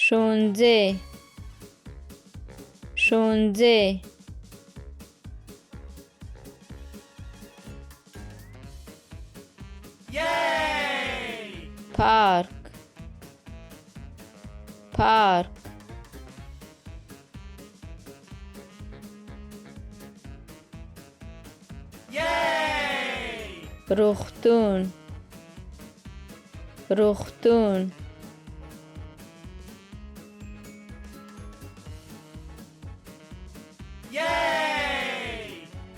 ښوونځی ښوونځی پارک پارک روغتون روغتون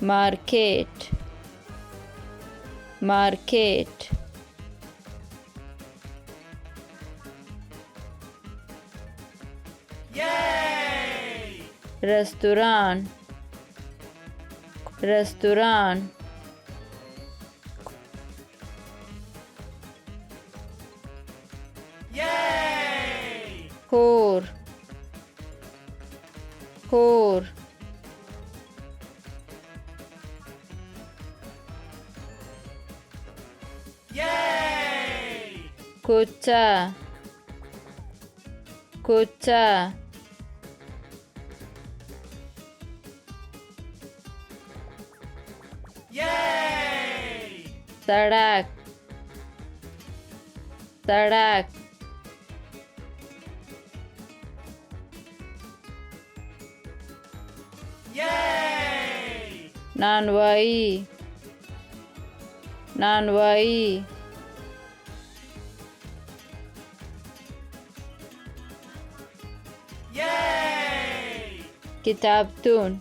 مارکت مارکت رستوران رستوران کور کور کوچه کوچه سړک سړک نانوایی نانوایی کتابتون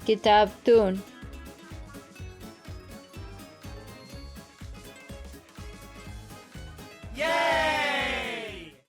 کتابتون